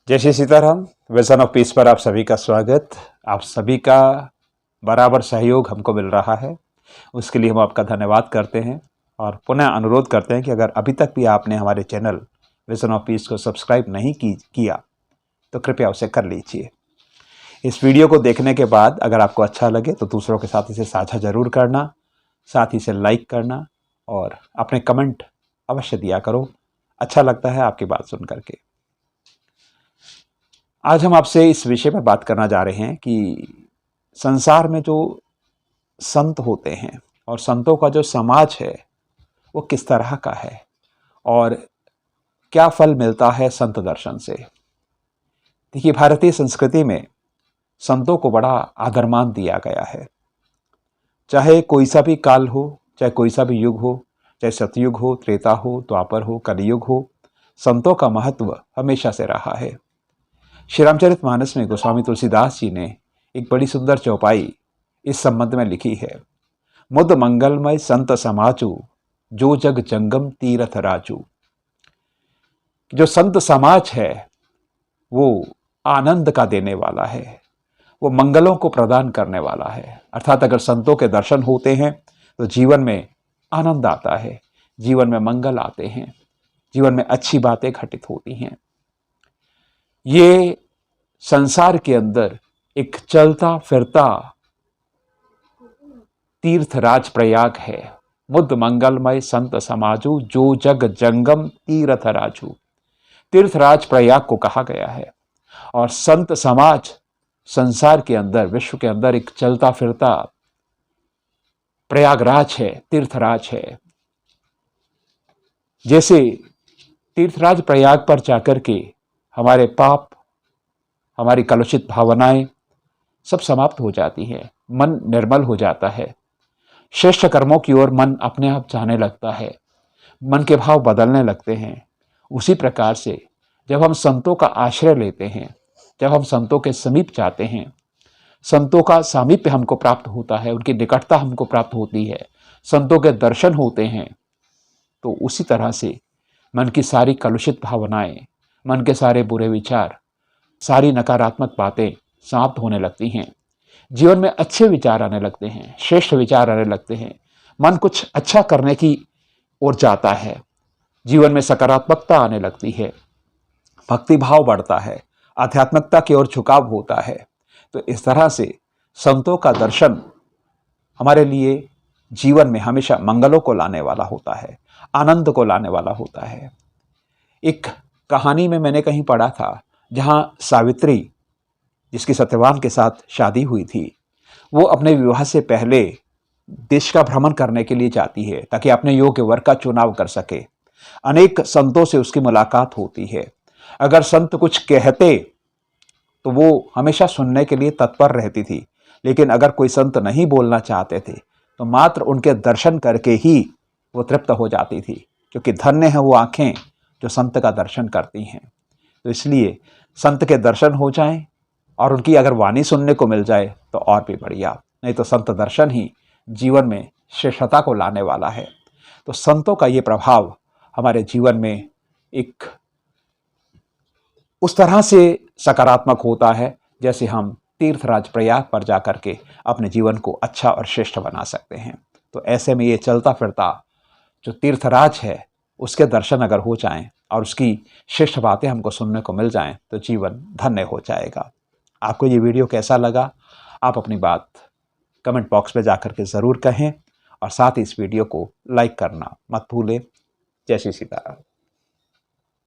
जय Shri Sitaram. Vision of peace पर आप सभी का स्वागत। आप सभी का बराबर सहयोग हमको मिल रहा है, उसके लिए हम आपका धन्यवाद करते हैं और पुनः अनुरोध करते हैं कि अगर अभी तक भी आपने हमारे चैनल विजन ऑफ पीस को सब्सक्राइब नहीं किया तो कृपया उसे कर लीजिए। इस वीडियो को देखने के बाद अगर आपको अच्छा लगे तो दूसरों के साथ इसे साझा जरूर करना, साथ ही इसे लाइक करना और अपने कमेंट अवश्य दिया करो। अच्छा लगता है आपकी बात सुन करके। आज हम आपसे इस विषय पर बात करना जा रहे हैं कि संसार में जो संत होते हैं और संतों का जो समाज है वो किस तरह का है और क्या फल मिलता है संत दर्शन से। देखिए, भारतीय संस्कृति में संतों को बड़ा आदरमान दिया गया है। चाहे कोई सा भी काल हो, चाहे कोई सा भी युग हो, चाहे सतयुग हो, त्रेता हो, द्वापर हो, कलियुग हो, संतों का महत्व हमेशा से रहा है। श्री रामचरितमानस में गोस्वामी तुलसीदास जी ने एक बड़ी सुंदर चौपाई इस संबंध में लिखी है। मुद मंगलमय संत समाजू, जो जग जंगम तीरथ राजू। जो संत समाज है वो आनंद का देने वाला है, वो मंगलों को प्रदान करने वाला है। अर्थात अगर संतों के दर्शन होते हैं तो जीवन में आनंद आता है, जीवन में मंगल आते हैं, जीवन में अच्छी बातें घटित होती हैं। ये संसार के अंदर एक चलता फिरता तीर्थराज प्रयाग है। मुद मंगलमय संत समाजू, जो जग जंगम तीर्थ राजू। तीर्थराज प्रयाग को कहा गया है और संत समाज संसार के अंदर, विश्व के अंदर एक चलता फिरता प्रयागराज है, तीर्थराज है। जैसे तीर्थराज प्रयाग पर जाकर के हमारे पाप, हमारी कलुषित भावनाएं सब समाप्त हो जाती हैं, मन निर्मल हो जाता है, श्रेष्ठ कर्मों की ओर मन अपने आप जाने लगता है, मन के भाव बदलने लगते हैं। उसी प्रकार से जब हम संतों का आश्रय लेते हैं, जब हम संतों के समीप जाते हैं, संतों का सामीप्य हमको प्राप्त होता है, उनकी निकटता हमको प्राप्त होती है, संतों के दर्शन होते हैं, तो उसी तरह से मन की सारी कलुषित भावनाएं, मन के सारे बुरे विचार, सारी नकारात्मक बातें समाप्त होने लगती हैं। जीवन में अच्छे विचार आने लगते हैं, श्रेष्ठ विचार आने लगते हैं, मन कुछ अच्छा करने की ओर जाता है, जीवन में सकारात्मकता आने लगती है, भक्ति भाव बढ़ता है, आध्यात्मिकता की ओर झुकाव होता है। तो इस तरह से संतों का दर्शन हमारे लिए जीवन में हमेशा मंगलों को लाने वाला होता है, आनंद को लाने वाला होता है। एक कहानी में मैंने कहीं पढ़ा था, जहां सावित्री, जिसकी सत्यवान के साथ शादी हुई थी, वो अपने विवाह से पहले देश का भ्रमण करने के लिए जाती है ताकि अपने योग्य वर का चुनाव कर सके। अनेक संतों से उसकी मुलाकात होती है। अगर संत कुछ कहते तो वो हमेशा सुनने के लिए तत्पर रहती थी, लेकिन अगर कोई संत नहीं बोलना चाहते थे तो मात्र उनके दर्शन करके ही वो तृप्त हो जाती थी, क्योंकि धन्य है वो आंखें जो संत का दर्शन करती हैं। तो इसलिए संत के दर्शन हो जाएं और उनकी अगर वाणी सुनने को मिल जाए तो और भी बढ़िया, नहीं तो संत दर्शन ही जीवन में श्रेष्ठता को लाने वाला है। तो संतों का ये प्रभाव हमारे जीवन में एक उस तरह से सकारात्मक होता है जैसे हम तीर्थराज प्रयाग पर जाकर के अपने जीवन को अच्छा और श्रेष्ठ बना सकते हैं। तो ऐसे में ये चलता फिरता जो तीर्थराज है उसके दर्शन अगर हो जाएं और उसकी श्रेष्ठ बातें हमको सुनने को मिल जाएं तो जीवन धन्य हो जाएगा। आपको ये वीडियो कैसा लगा, आप अपनी बात कमेंट बॉक्स में जाकर के ज़रूर कहें और साथ ही इस वीडियो को लाइक करना मत भूलें। जय श्री सीताराम।